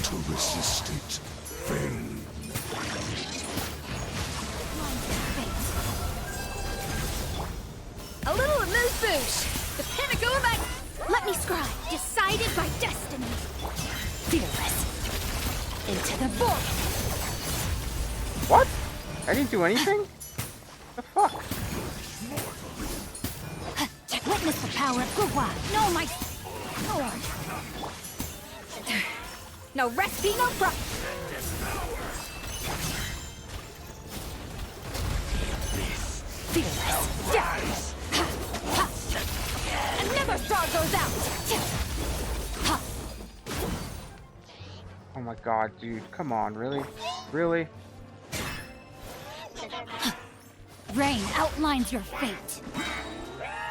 To resist it, fail. A little amuse-bouche. The pinnacle by... Let me scribe. Decided by destiny. Fearless. Into the void. What? I didn't do anything? The fuck? Witness the power of Gugwa. No, my... Lord. No recipe, no pro... Fearless. Death. Another star goes out. Oh my god, dude. Come on, really? Really? Rain outlines your fate.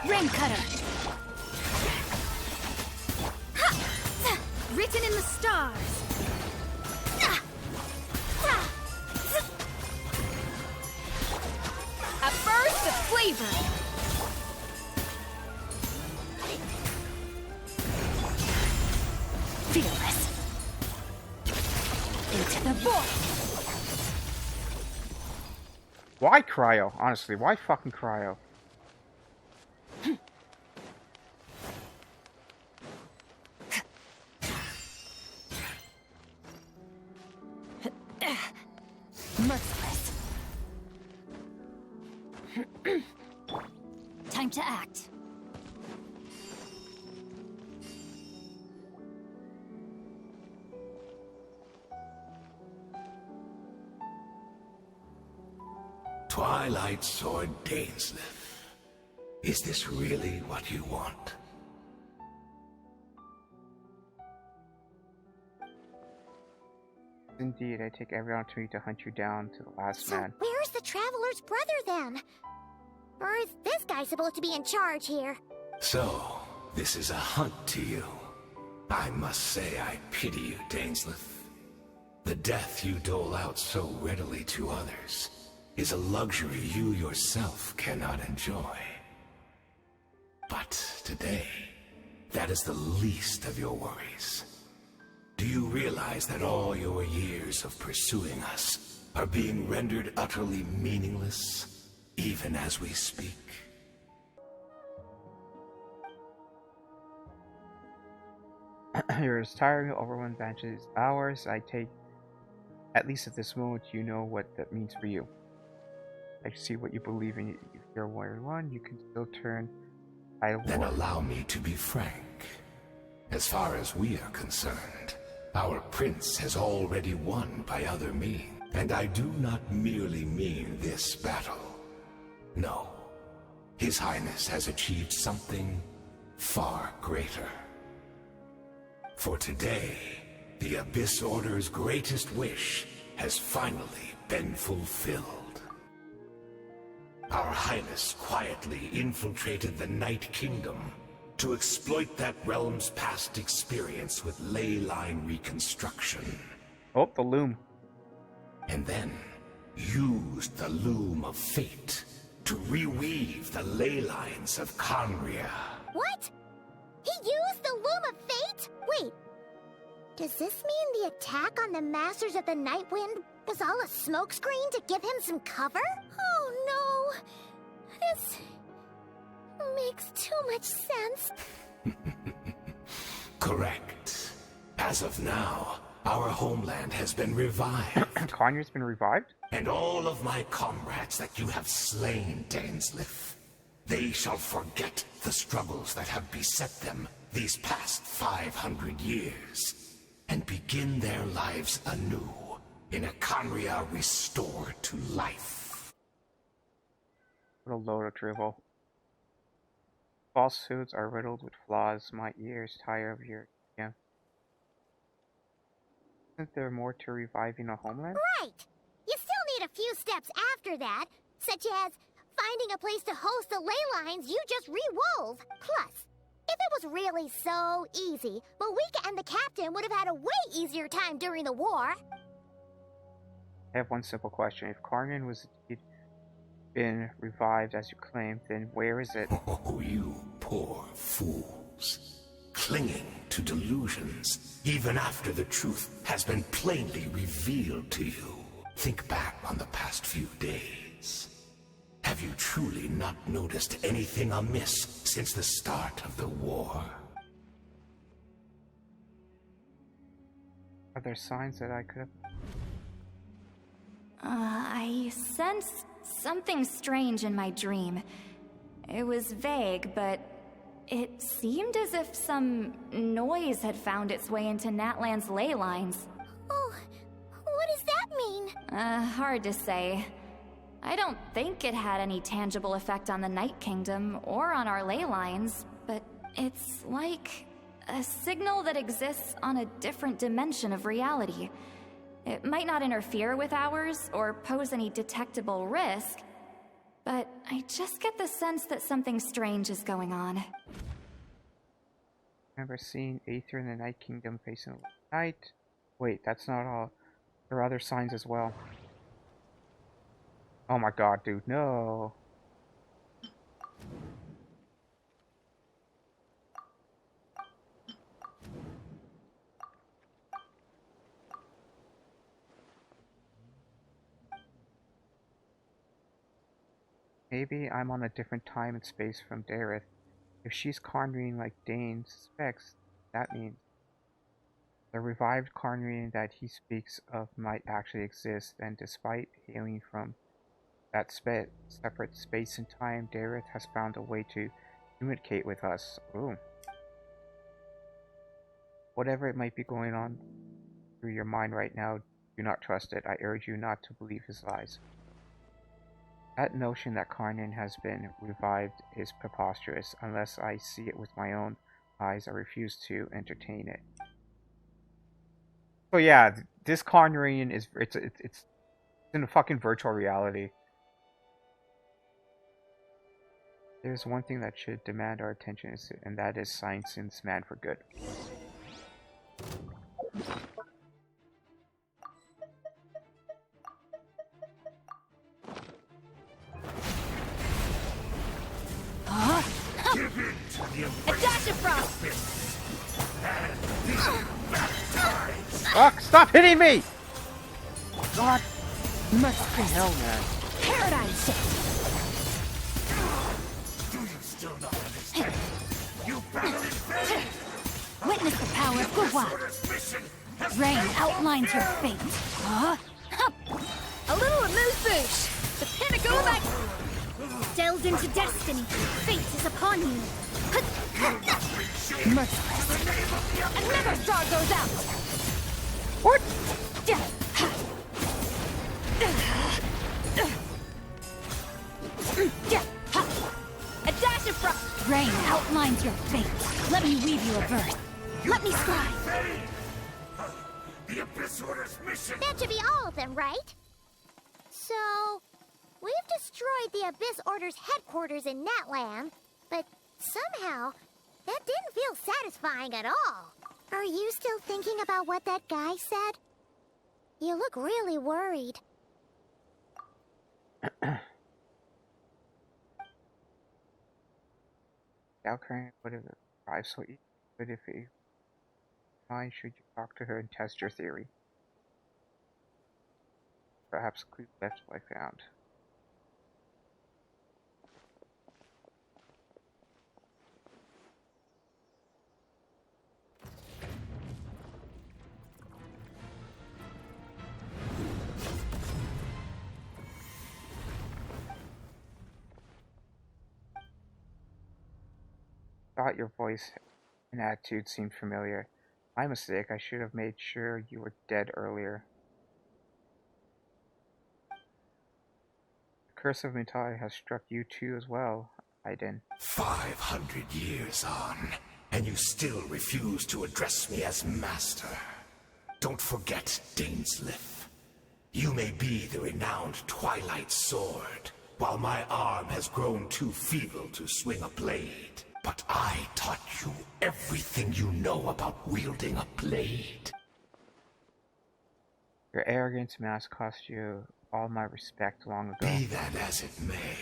Rain cutter. Written in the stars. A burst of flavor. Fearless. Into the void. Why cryo? Honestly, why fucking cryo? Merciless. Time to act. Twilight Sword Dainsleif. Is this really what you want? Indeed, I take every opportunity to hunt you down to the last So man. where's the Traveler's brother then? Or is this guy supposed to be in charge here? So, this is a hunt to you. I must say I pity you, Dainsleif. The death you dole out so readily to others is a luxury you yourself cannot enjoy. But today, that is the least of your worries. Do you realize that all your years of pursuing us are being rendered utterly meaningless, even as we speak? You're as tiring, overwhelmed advantage as ours. I take, at least at this moment, you know what that means for you. I see what you believe in. If you're Warrior 1, you can still turn by Then war. allow me to be frank. As far as we are concerned, our prince has already won by other means. And I do not merely mean this battle. No. His Highness has achieved something far greater. For today, the Abyss Order's greatest wish has finally been fulfilled. Our Highness quietly infiltrated the Night Kingdom to exploit that realm's past experience with ley line reconstruction. Oh, the loom. And then used the Loom of Fate to reweave the ley lines of Conria. What? He used the Loom of Fate? Wait. Does this mean the attack on the Masters of the Night Wind was all a smokescreen to give him some cover? Oh no. This makes too much sense. Correct. As of now, our homeland has been revived. Connor's been revived? And all of my comrades that you have slain, Dainsleif, they shall forget the struggles that have beset them these past 500 years, and begin their lives anew in a Conria restored to life. What a load of drivel. Falsehoods are riddled with flaws. My ears tire of your... Yeah. Isn't there more to reviving a homeland? Right! You still need a few steps after that, such as finding a place to host the ley lines you just re-wove. Plus, if it was really so easy, Moeka and the captain would have had a way easier time during the war. I have one simple question. If Carmen was indeed been revived as you claimed, then where is it? Oh, you poor fools. Clinging to delusions, even after the truth has been plainly revealed to you. Think back on the past few days. Have you truly not noticed anything amiss since the start of the war? Are there signs that I could have... I sensed something strange in my dream. It was vague, but it seemed as if some noise had found its way into Natlan's ley lines. Oh, what does that mean? Hard to say. I don't think it had any tangible effect on the Night Kingdom or on our ley lines, but it's like a signal that exists on a different dimension of reality. It might not interfere with ours or pose any detectable risk, but I just get the sense that something strange is going on. Remember seeing Aether in the Night Kingdom facing the light? Wait, that's not all. There are other signs as well. Oh my god, dude, no. Maybe I'm on a different time and space from Dareth. If she's Karnreen like Dane suspects, that means the revived Karnreen that he speaks of might actually exist, and despite hailing from that separate space and time, Dareth has found a way to communicate with us. Ooh. Whatever it might be going on through your mind right now, do not trust it. I urge you not to believe his lies. That notion that Karnan has been revived is preposterous. Unless I see it with my own eyes, I refuse to entertain it. So yeah, this Karnan is it's in a fucking virtual reality. There's one thing that should demand our attention, and that is science and man for good. A dash of frost! Fuck! Stop hitting me! God! Mercy Hell, man. Paradise shift! Do you still not understand? You battle in vain! Witness the power of Gua! Order's mission has Rain outlines her fate. Huh? A little amuse-bouche! The pinnacle of delved into destiny. Fate is upon you. Merciless. Another star goes out. What? A dash of frost. Rain outlines your fate. Let me weave you a verse. Let me scribe. the Abyss Order's mission. That should be all of them, right? So, we've destroyed the Abyss Order's headquarters in Natlan, but somehow, that didn't feel satisfying at all. Are you still thinking about what that guy said? You look really worried. Valkyrie would have arrived so easy, but if you find, should you talk to her and test your theory? Perhaps a clue left what I found. Thought your voice and attitude seemed familiar. My mistake. I should have made sure you were dead earlier. The curse of Mutai has struck you too as well, Aiden. 500 years on, and you still refuse to address me as master. Don't forget, Daneslith. You may be the renowned Twilight Sword, while my arm has grown too feeble to swing a blade. But I taught you everything you know about wielding a blade. Your arrogance mask cost you all my respect long ago. Be that as it may,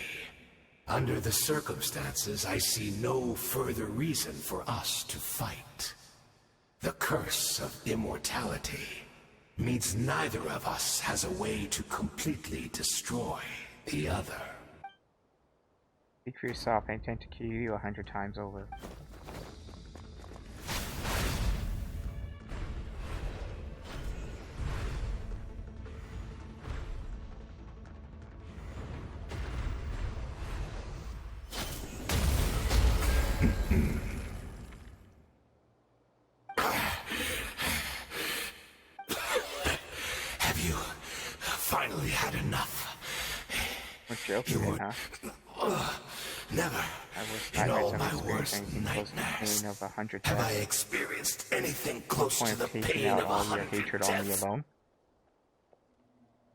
under the circumstances, I see no further reason for us to fight. The curse of immortality means neither of us has a way to completely destroy the other. Speak for yourself. I intend to kill you 100 times over. Have you finally had enough? What joke is it, huh? Never in all my worst nightmares Of 100 have I deaths. experienced anything close Point to the of taking pain out of all your 100 hatred on me deaths. alone.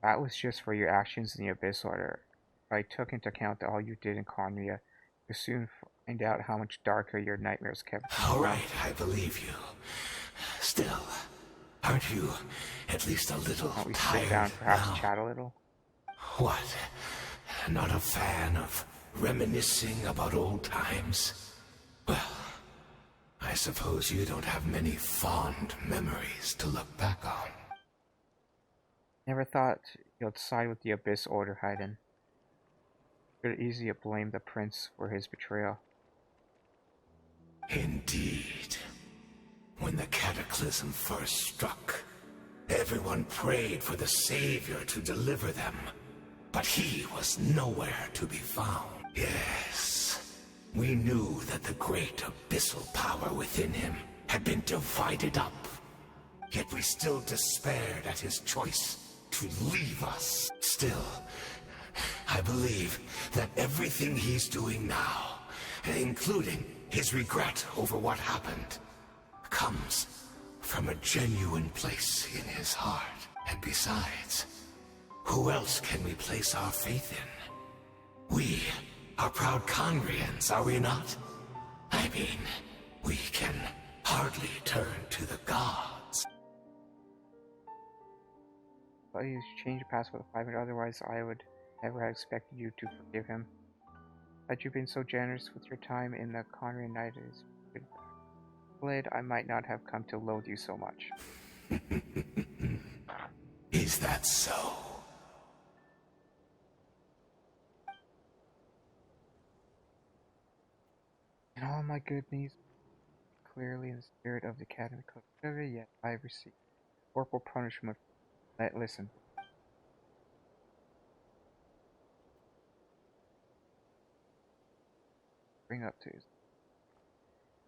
That was just for your actions in the Abyss Order. If I took into account all you did in Conria, you soon find out how much darker your nightmares kept. All right, I believe you. Still, aren't you at least a little Won't we tired sit down, perhaps now? chat a little? What? Not a fan of reminiscing about old times? Well, I suppose you don't have many fond memories to look back on. Never thought you'd side with the Abyss Order, Haydn. Could easily blame the prince for his betrayal. Indeed. When the cataclysm first struck, everyone prayed for the Savior to deliver them. But he was nowhere to be found. Yes, we knew that the great abyssal power within him had been divided up. Yet we still despaired at his choice to leave us. Still, I believe that everything he's doing now, including his regret over what happened, comes from a genuine place in his heart. And besides, who else can we place our faith in? We are proud Congrians, are we not? I mean, we can hardly turn to the gods. But you changed your password to 500, otherwise I would never have expected you to forgive him. Had you been so generous with your time in the Conrian Night is blade, I might not have come to loathe you so much. Is that so? In all my good needs, clearly in the spirit of the Academy Code, yet I have received corporal punishment. Listen. Bring up to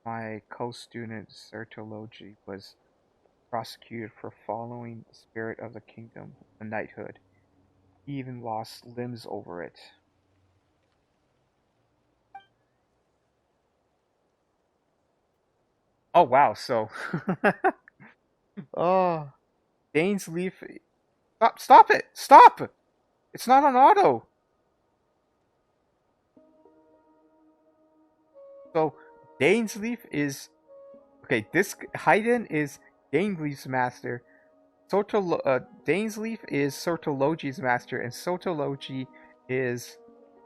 my co-student Sertology was prosecuted for following the spirit of the kingdom, the knighthood. He even lost limbs over it. Oh wow, so oh, Dane's Leaf. Stop it! Stop! It's not on auto. So Dane's Leaf is okay. This Haydn is Dane's master. Dane's Leaf is Sotology's master, and Sotology is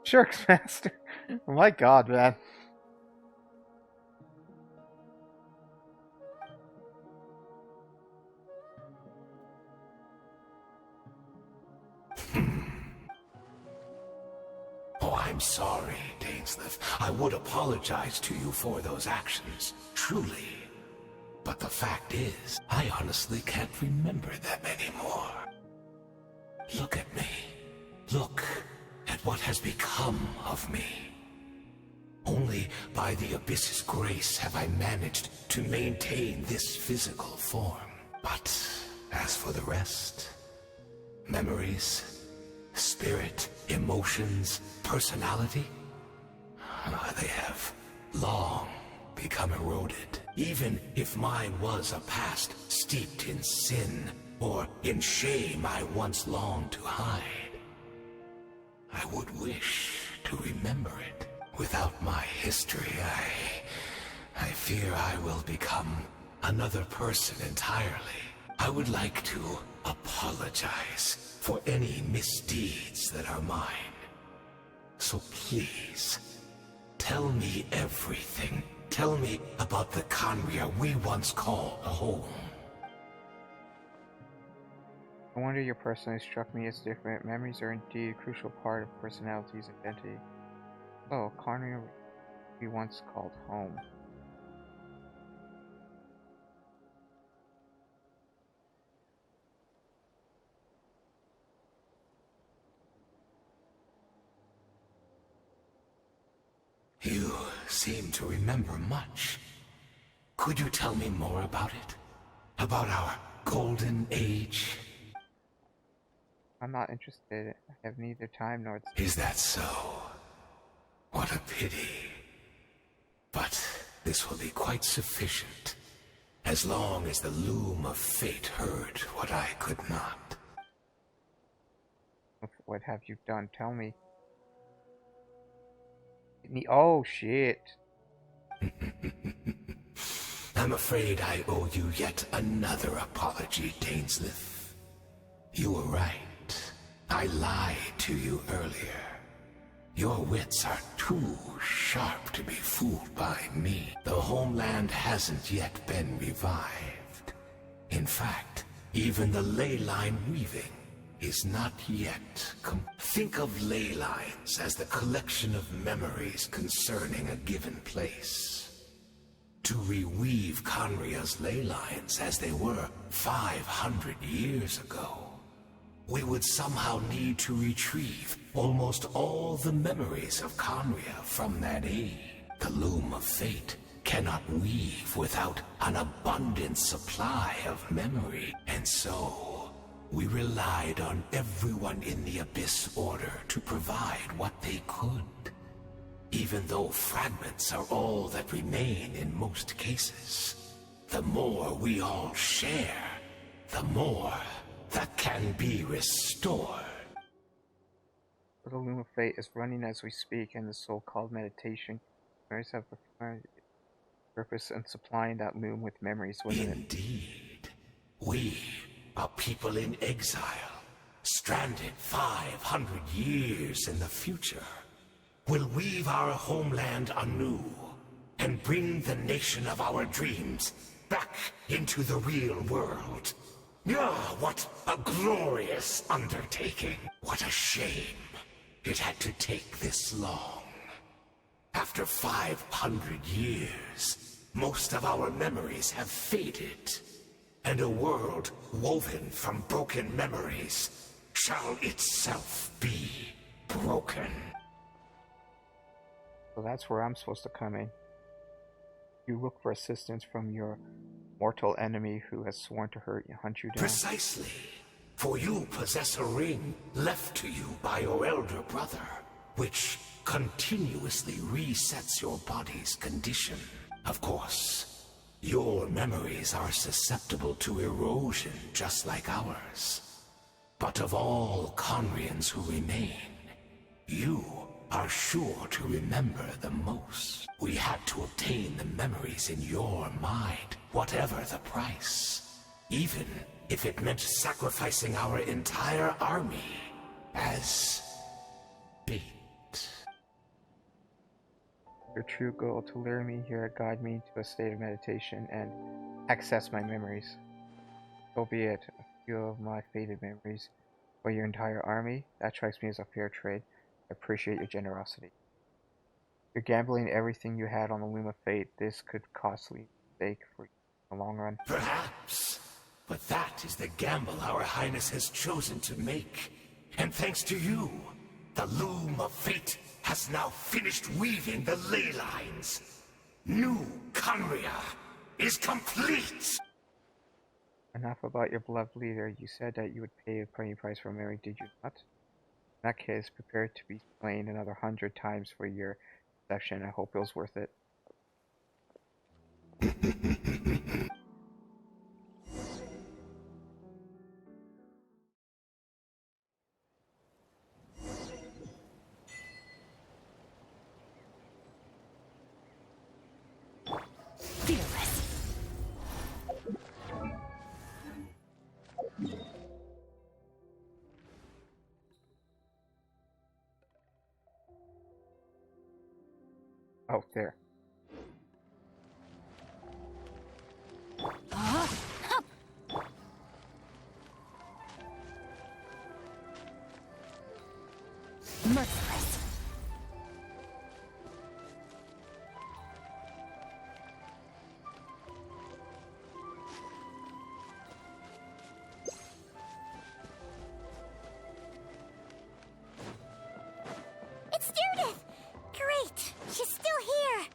Shirk's master. Oh my god, man. Oh, I'm sorry, Dainsleif. I would apologize to you for those actions, truly. But the fact is, I honestly can't remember them anymore. Look at me. Look at what has become of me. Only by the Abyss's grace have I managed to maintain this physical form. But as for the rest, memories, spirit, emotions, personality, they have long become eroded. Even if mine was a past steeped in sin or in shame I once longed to hide, I would wish to remember it. Without my history, I fear I will become another person entirely. I would like to apologize for any misdeeds that are mine. So please, tell me everything Tell me about the Conria we once called home. No wonder your personality struck me as different. Memories are indeed a crucial part of personality's identity. Oh, Conria we once called home. You seem to remember much. Could you tell me more about it? About our golden age? I'm not interested. I have neither time nor... Is that so? What a pity. But this will be quite sufficient, as long as the loom of fate heard what I could not. What have you done? Tell me. Oh, shit. I'm afraid I owe you yet another apology, Dainsleif. You were right. I lied to you earlier. Your wits are too sharp to be fooled by me. The homeland hasn't yet been revived. In fact, even the ley line weaving is not yet Think of ley lines as the collection of memories concerning a given place. To reweave Conria's ley lines as they were 500 years ago, we would somehow need to retrieve almost all the memories of Conria from that age. The loom of fate cannot weave without an abundant supply of memory, and so we relied on everyone in the Abyss Order to provide what they could. Even though fragments are all that remain in most cases, the more we all share, the more that can be restored. The loom of fate is running as we speak in the so-called meditation. Memories have a purpose in supplying that loom with memories, wasn't it? Indeed. We are people in exile, stranded 500 years in the future. We'll weave our homeland anew and bring the nation of our dreams back into the real world. Ah, what a glorious undertaking. What a shame it had to take this long. After 500 years, most of our memories have faded, and a world woven from broken memories shall itself be broken. So that's where I'm supposed to come in. You look for assistance from your mortal enemy who has sworn to hunt you down. Precisely. For you possess a ring left to you by your elder brother, which continuously resets your body's condition. Of course, your memories are susceptible to erosion just like ours. But of all Conrians who remain, you are sure to remember the most. We had to obtain the memories in your mind, whatever the price. Even if it meant sacrificing our entire army as bait. Your true goal to lure me here, guide me to a state of meditation, and access my memories. So be it. A few of my faded memories, or your entire army, that strikes me as a fair trade. I appreciate your generosity. You're gambling everything you had on the loom of fate. This could costly mistake for you in the long run. Perhaps. But that is the gamble our Highness has chosen to make. And thanks to you, the loom of fate has now finished weaving the ley lines. New Conria is complete! Enough about your beloved leader. You said that you would pay a pretty price for Mary, did you not? In that case, prepare to be slain another 100 times for your deception. I hope it was worth it. Fearless. Oh, there. Merciless. It's Judith! Great! She's still here!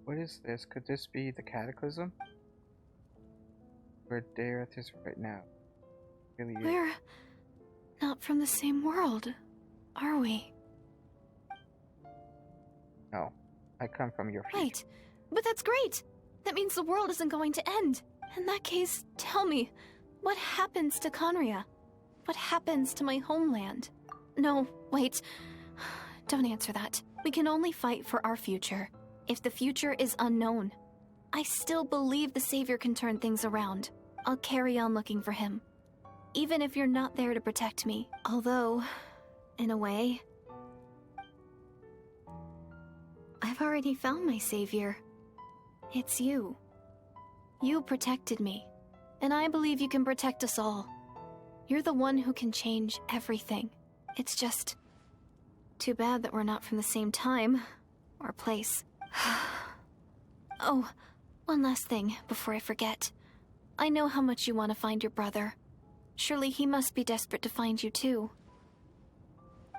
What is this? Could this be the Cataclysm? We're there at this right now. Really is. We're not from the same world, are we? No. I come from your future. Right. But that's great. That means the world isn't going to end. In that case, tell me, what happens to Conria? What happens to my homeland? No, wait. Don't answer that. We can only fight for our future. If the future is unknown, I still believe the Savior can turn things around. I'll carry on looking for him. Even if you're not there to protect me. Although, in a way, I've already found my Savior. It's you. You protected me, and I believe you can protect us all. You're the one who can change everything. It's just too bad that we're not from the same time or place. Oh, one last thing before I forget. I know how much you want to find your brother. Surely he must be desperate to find you too.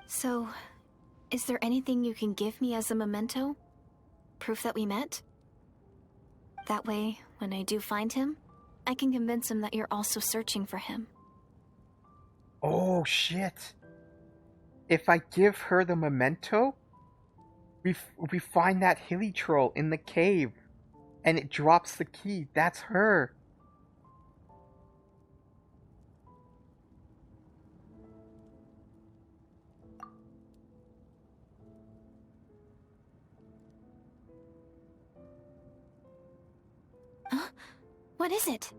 So, is there anything you can give me as a memento? Proof that we met? That way, when I do find him, I can convince him that you're also searching for him. Oh, shit. If I give her the memento, we find that hilly troll in the cave, and it drops the key. That's her. Huh? What is it?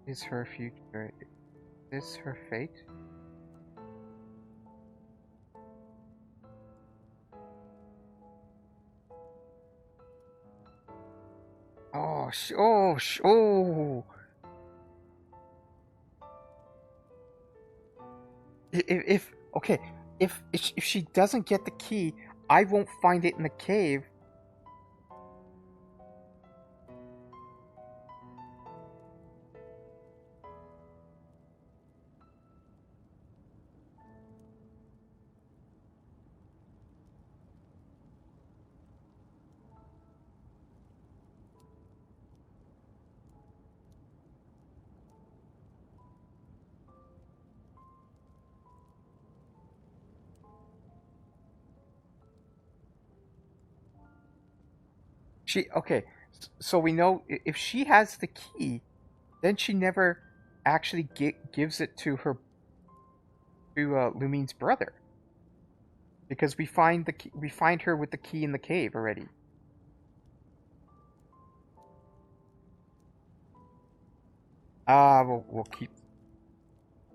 Is her future... Is her fate? Oh, oh! Okay, if she doesn't get the key, I won't find it in the cave. Okay, so we know if she has the key, then she never actually gives it to her, to Lumine's brother, because we find her with the key in the cave already. We'll keep.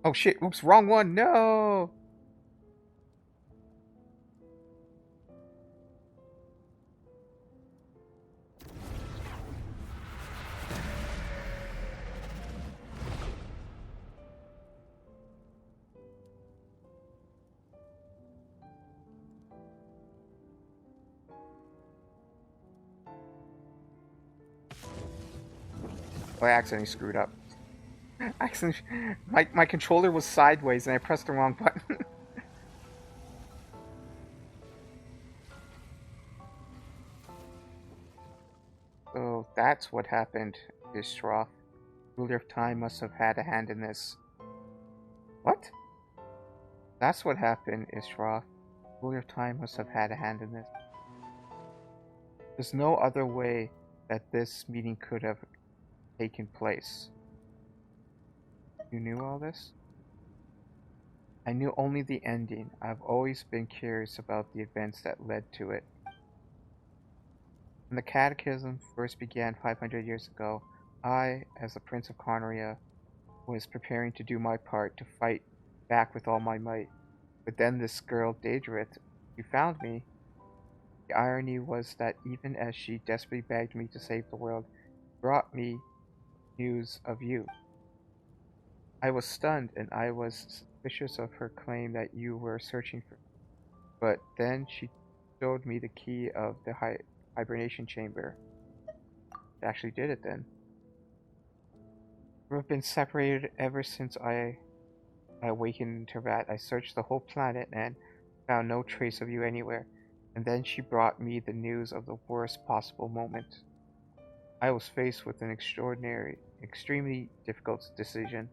Oh shit! Oops, wrong one. No. I accidentally screwed up. My controller was sideways and I pressed the wrong button. That's what happened, Ishroth. Ruler of Time must have had a hand in this. What? That's what happened, Ishroth. Ruler of Time must have had a hand in this. There's no other way that this meeting could have taken place. You knew all this? I knew only the ending. I've always been curious about the events that led to it. When the Cataclysm first began 500 years ago, I, as the Prince of Conria, was preparing to do my part to fight back with all my might. But then this girl, Daedrith, she found me. The irony was that even as she desperately begged me to save the world, she brought me news of you. I was stunned, and I was suspicious of her claim that you were searching for me. But then she showed me the key of the hibernation chamber. It actually did it then. We've been separated ever since I awakened in Teyvat. I searched the whole planet and found no trace of you anywhere. And then she brought me the news of the worst possible moment. I was faced with an extremely difficult decision.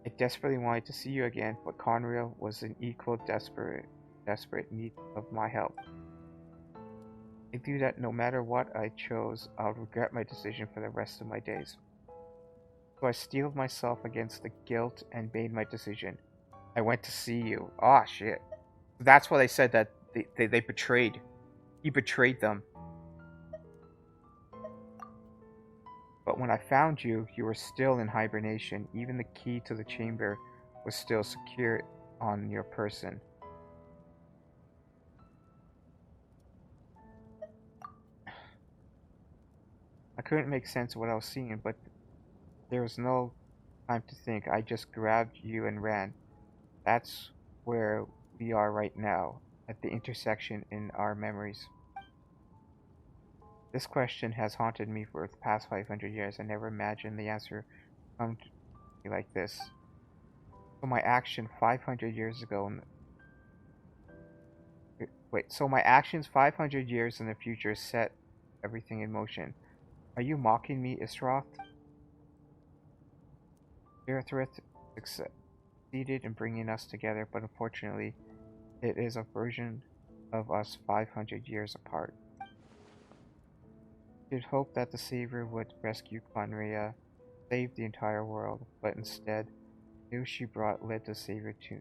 I desperately wanted to see you again, but Conria was in equal desperate need of my help. I knew that no matter what I chose, I would regret my decision for the rest of my days. So I steeled myself against the guilt and made my decision. I went to see you. Ah, shit. That's why they said that they betrayed. He betrayed them. But when I found you, you were still in hibernation. Even the key to the chamber was still secure on your person. I couldn't make sense of what I was seeing, but there was no time to think. I just grabbed you and ran. That's where we are right now, at the intersection in our memories. This question has haunted me for the past 500 years. I never imagined the answer would come to me like this. So my action 500 years ago... So my actions 500 years in the future set everything in motion. Are you mocking me, Isroth? Irithrit succeeded in bringing us together, but unfortunately, it is a version of us 500 years apart. You'd hope that the Savior would rescue Conria, save the entire world, but instead, the news she brought led the Savior to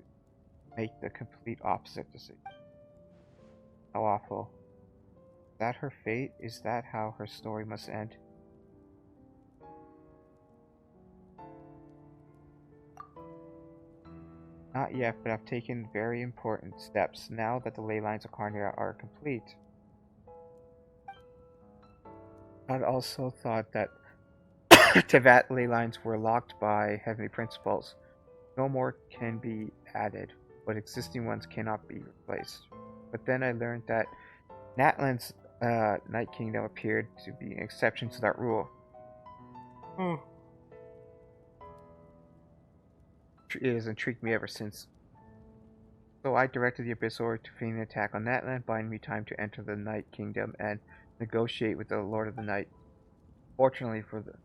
make the complete opposite decision. How awful. Is that her fate? Is that how her story must end? Not yet, but I've taken very important steps now that the ley lines of Conria are complete. I'd also thought that Teyvat ley lines were locked by heavenly principles. No more can be added, but existing ones cannot be replaced. But then I learned that Natlan's Night Kingdom appeared to be an exception to that rule. It has intrigued me ever since. So I directed the Abyssor to feign an attack on Natlan, buying me time to enter the Night Kingdom and negotiate with the Lord of the Night. Fortunately for the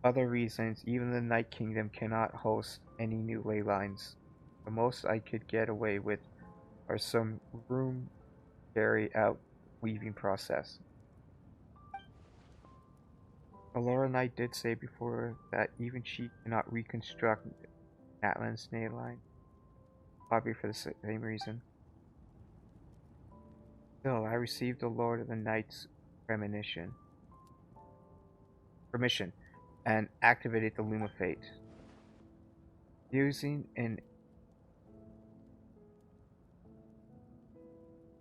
other reasons, even the Night Kingdom cannot host any new ley lines. The most I could get away with are some room carry out weaving process. The Lord of the Night did say before that even she cannot reconstruct Natlan's ley line, probably for the same reason. Still, I received the Lord of the Night's permission and activated the Loom of Fate. Using an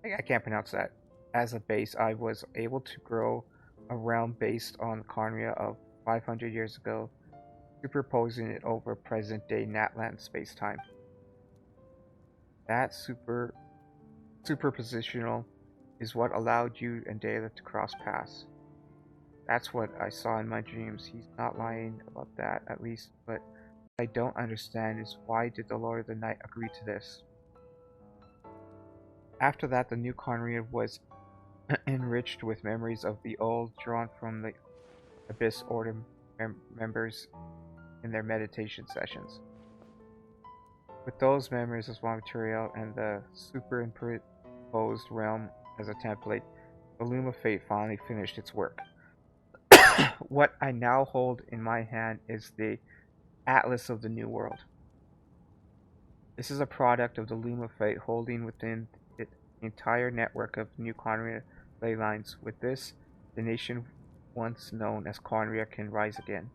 I can't pronounce that. As a base, I was able to grow a realm based on Conria of 500 years ago, superposing it over present-day Natlan space-time. That superpositional is what allowed you and Dela to cross paths. That's what I saw in my dreams. He's not lying about that, at least, but what I don't understand is why did the Lord of the Night agree to this? After that, the new Conria was enriched with memories of the old, drawn from the Abyss Order members in their meditation sessions. With those memories as raw material and the superimposed realm as a template, the Loom of Fate finally finished its work. What I now hold in my hand is the Atlas of the New World. This is a product of the Loom of Fate holding within it the entire network of New Conria ley lines. With this, the nation once known as Conria can rise again.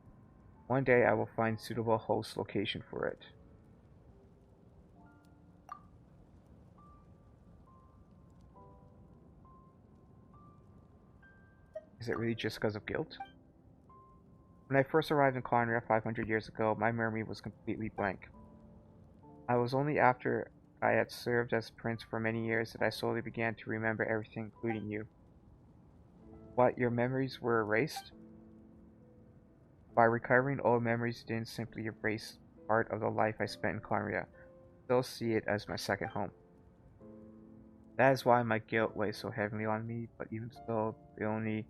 One day I will find suitable host location for it. Is it really just because of guilt? When I first arrived in Conria 500 years ago, my memory was completely blank. I was only after I had served as prince for many years that I slowly began to remember everything, including you. What, your memories were erased? By recovering old memories didn't simply erase part of the life I spent in Conria. I still see it as my second home. That is why my guilt weighs so heavily on me, but even so, it only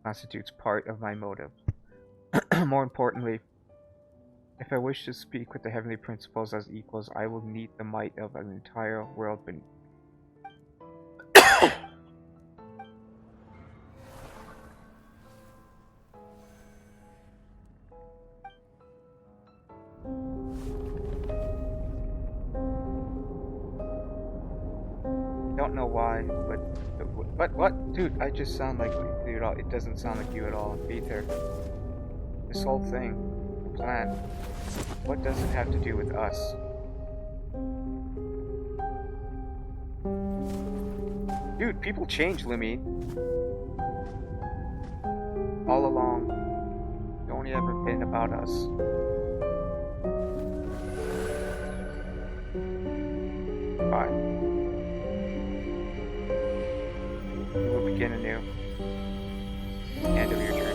constitutes part of my motive. More importantly, if I wish to speak with the heavenly principles as equals, I will need the might of an entire world beneath. Don't know why, but what? Dude, I just sound like you at all. It doesn't sound like you at all, Peter. This whole thing, the plan, what does it have to do with us? Dude, people change, Lumi. All along, it's only ever been about us. Bye. We will begin anew. End of your journey.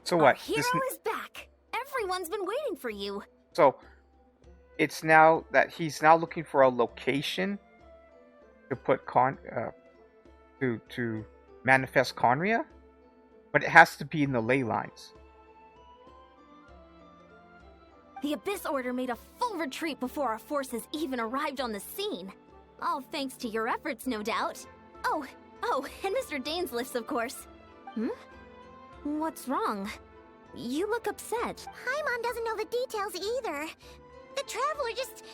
So what? Our hero is back. Everyone's been waiting for you. So it's now that he's now looking for a location to put to manifest Conria, but it has to be in the ley lines. The Abyss Order made a full retreat before our forces even arrived on the scene. All thanks to your efforts, no doubt. Oh, and Mr. Dainsliff's, of course. What's wrong? You look upset. Paimon doesn't know the details either. The traveler just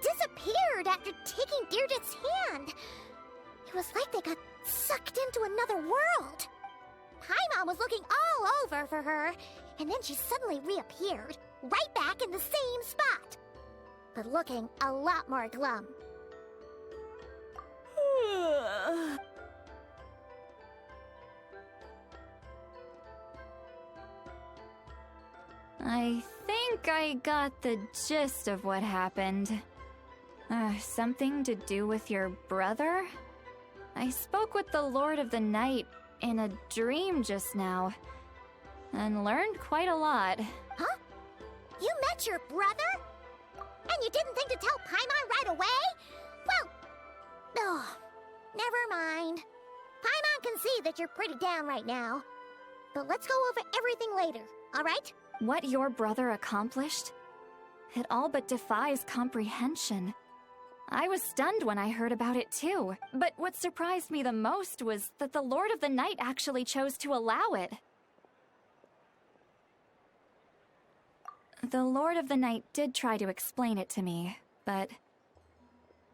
disappeared after taking Deirdre's hand. It was like they got sucked into another world. Paimon was looking all over for her, and then she suddenly reappeared, right back in the same spot. But looking a lot more glum. I think I got the gist of what happened. Something to do with your brother? I spoke with the Lord of the Night in a dream just now, and learned quite a lot. Huh? You met your brother? And you didn't think to tell Paimon right away? Well, never mind. Paimon can see that you're pretty down right now. But let's go over everything later, alright? What your brother accomplished? It all but defies comprehension. I was stunned when I heard about it too, but what surprised me the most was that the Lord of the Night actually chose to allow it. The Lord of the Night did try to explain it to me, but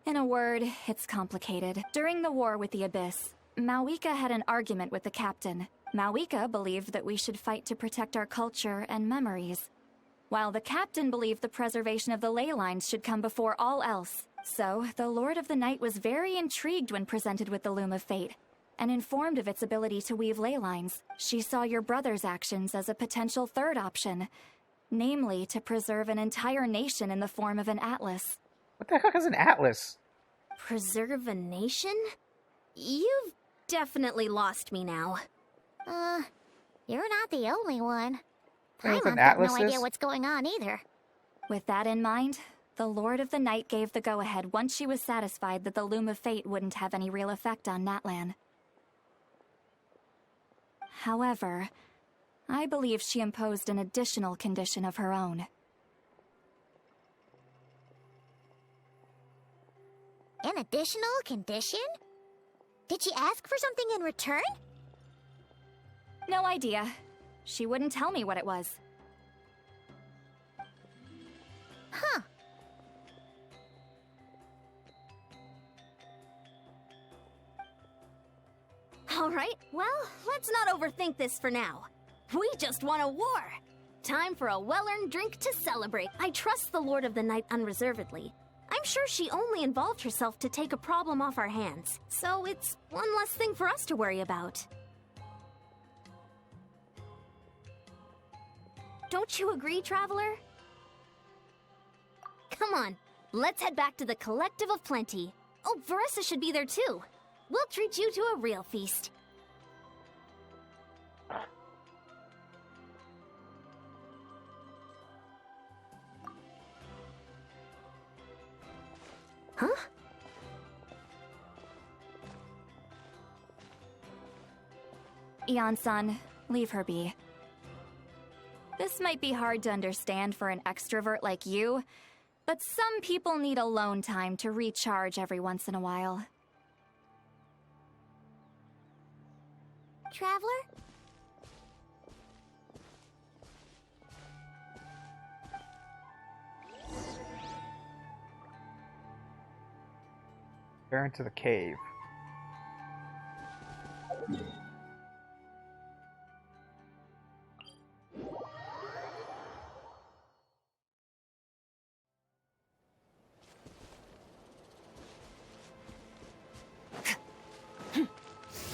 in a word, it's complicated. During the war with the Abyss, Mawika had an argument with the captain. Mawika believed that we should fight to protect our culture and memories. while the captain believed the preservation of the ley lines should come before all else. So, the Lord of the Night was very intrigued when presented with the Loom of Fate, and informed of its ability to weave ley lines. She saw your brother's actions as a potential third option, namely to preserve an entire nation in the form of an atlas. What the heck is an atlas? Preserve a nation? You've definitely lost me now. You're not the only one. What an Paimon's got atlas no is? idea what's going on either. With that in mind, the Lord of the Night gave the go-ahead once she was satisfied that the Loom of Fate wouldn't have any real effect on Natlan. However, I believe she imposed an additional condition of her own. An additional condition? Did she ask for something in return? No idea. She wouldn't tell me what it was. Huh. Alright, well, let's not overthink this for now. We just won a war! Time for a well-earned drink to celebrate. I trust the Lord of the Night unreservedly. I'm sure she only involved herself to take a problem off our hands, so it's one less thing for us to worry about. Don't you agree, Traveler? Come on, let's head back to the Collective of Plenty. Oh, Verissa should be there too. We'll treat you to a real feast. Huh? Eon-san, leave her be. This might be hard to understand for an extrovert like you, but some people need alone time to recharge every once in a while. Traveler? They're into the cave.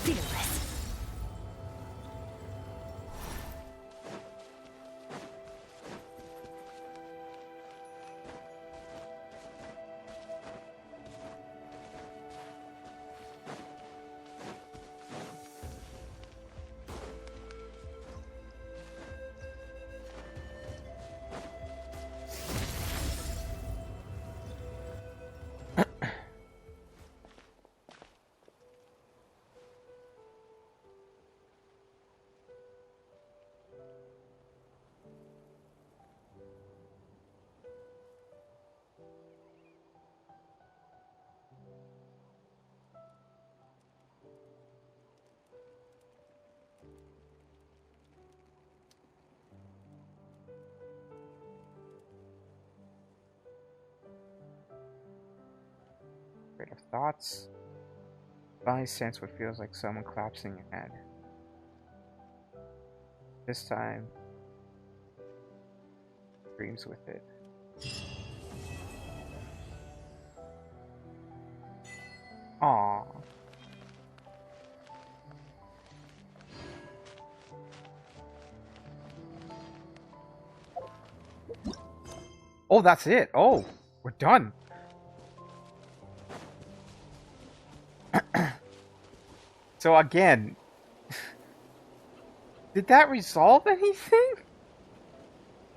Fearless. Rate of thoughts. Finally sense what feels like someone collapsing ahead. This time, dreams with it. Aww. Oh, that's it. Oh, we're done. So again, did that resolve anything?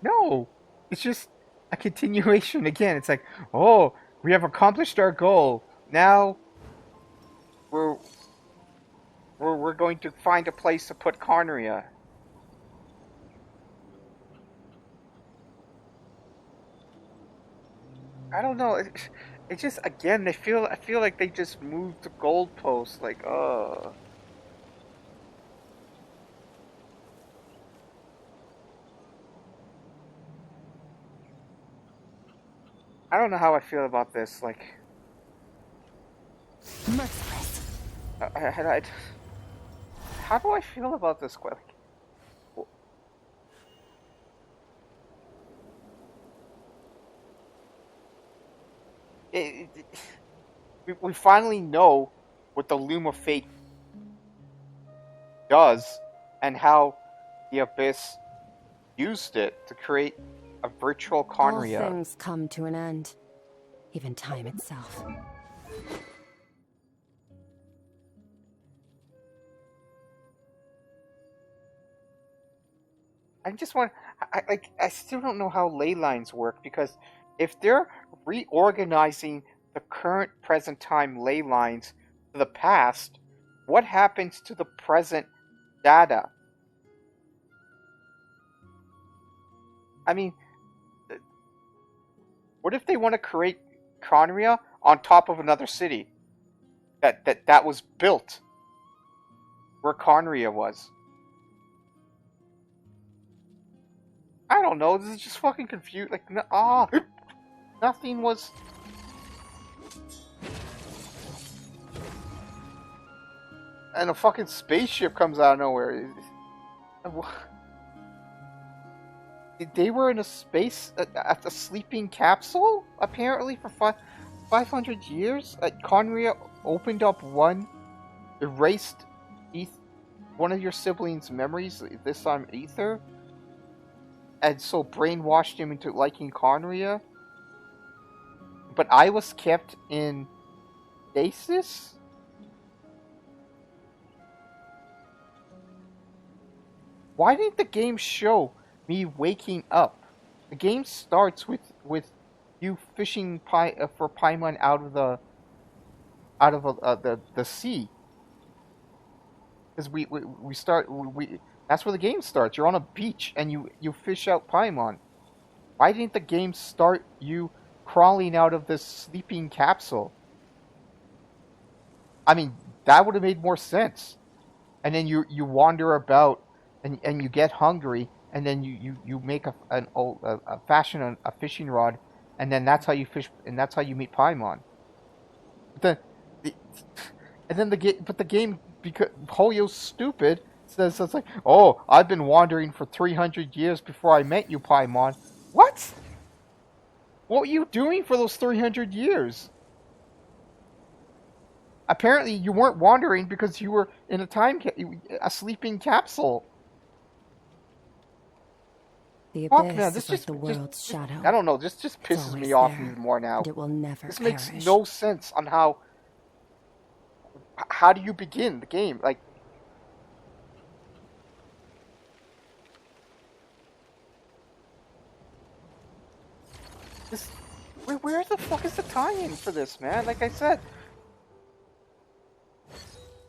No, it's just a continuation again. It's like, oh, we have accomplished our goal. Now we're going to find a place to put Carneria. I don't know. It just, again, I feel like they just moved the goalposts. Like, oh. I don't know how I feel about this. Like, Merciless. how do I feel about this? Like, we finally know what the Loom of Fate does and how the Abyss used it to create a virtual Conria. All things come to an end, even time itself. I just want, I still don't know how ley lines work, because if they're reorganizing the current present time ley lines to the past, what happens to the present data? I mean, what if they want to create Conria on top of another city that was built where Conria was? I don't know. This is just fucking confused. Like, nothing was. And a fucking spaceship comes out of nowhere. They were in a space at a sleeping capsule, apparently, for 500 years. Conria opened up one, erased one of your siblings' memories, this time Ether, and so brainwashed him into liking Conria. But I was kept in stasis? Why didn't the game show me waking up? The game starts with you fishing for Paimon out of the sea. Because that's where the game starts. You're on a beach and you fish out Paimon. Why didn't the game start you crawling out of this sleeping capsule? I mean, that would have made more sense. And then you wander about and you get hungry, and then you make a fishing rod, and then that's how you fish, and that's how you meet Paimon. The game, because Hoyo's stupid, says it's like, oh, I've been wandering for 300 years before I met you, Paimon. What? What were you doing for those 300 years? Apparently, you weren't wandering because you were in a sleeping capsule. The Fuck, abyss man, this is like just, the world's shadow. I don't know, this just It's pisses always me off there, even more now. and it will never This perish. makes no sense on how do you begin the game? Like, this, where the fuck is the tie-in for this, man? Like I said,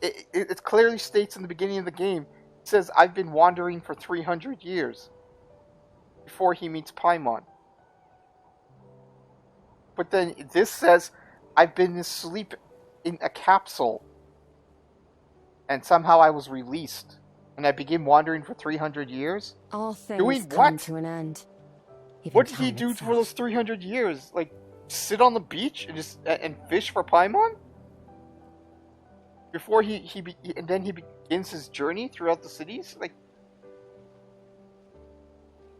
it clearly states in the beginning of the game, it says, I've been wandering for 300 years before he meets Paimon. But then this says, I've been asleep in a capsule, and somehow I was released, and I begin wandering for 300 years? All things Doing come what? to an end. Even What did he time do itself. for those 300 years? Like, sit on the beach and just and fish for Paimon? Before and then he begins his journey throughout the cities? Like,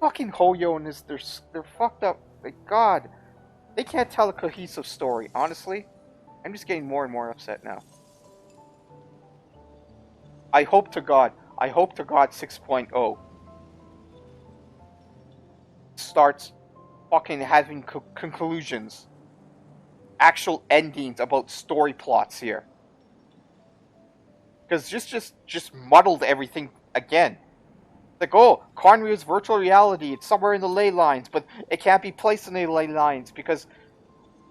fucking Hoyo and they're fucked up. Like, God, they can't tell a cohesive story, honestly. I'm just getting more and more upset now. I hope to God 6.0 starts fucking having conclusions. Actual endings about story plots here. Because just muddled everything again. Like, oh, Conria's virtual reality, it's somewhere in the ley lines, but it can't be placed in the ley lines because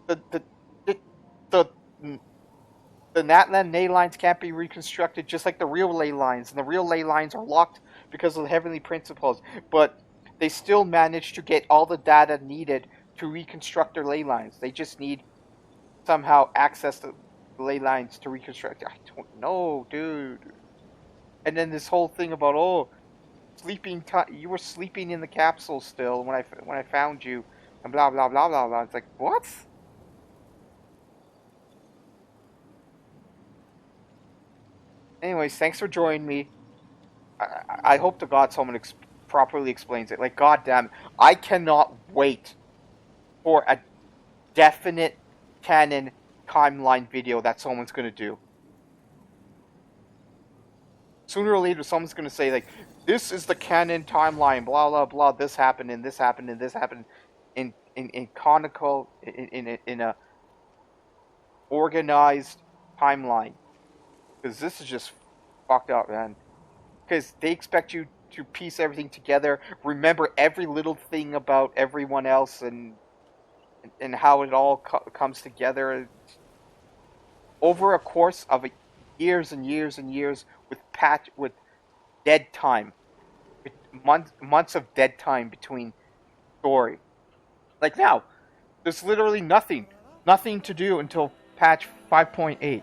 the Natlan ley lines can't be reconstructed just like the real ley lines, and the real ley lines are locked because of the heavenly principles, but they still manage to get all the data needed to reconstruct their ley lines. They just need somehow access to the ley lines to reconstruct. I don't know, dude. And then this whole thing about, oh, you were sleeping in the capsule still when I found you, and blah blah blah blah blah. It's like, what? Anyways, thanks for joining me. I hope to God someone properly explains it. Like, goddamn, I cannot wait for a definite canon timeline video that someone's gonna do. Sooner or later, someone's gonna say like, "This is the canon timeline." Blah blah blah. This happened and this happened and this happened, in conical in a organized timeline. Because this is just fucked up, man. Because they expect you to piece everything together, remember every little thing about everyone else, and how it all comes together over a course of years and years and years, with dead time, with months of dead time between story. Like now, there's literally nothing to do until patch 5.8.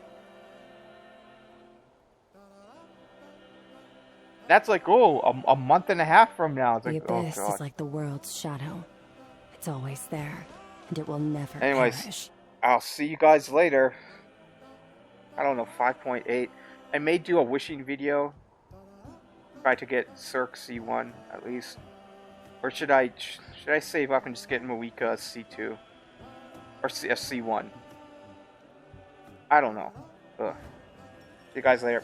That's like, a month and a half from now. It's The like, abyss oh god. is like the world's shadow. It's always there, and it will never Anyways, perish. I'll see you guys later. I don't know, 5.8. I may do a wishing video. Try to get Cirque C1 at least. Or should I save up and just get Moeka C2? Or C1? I don't know. Ugh. See you guys later.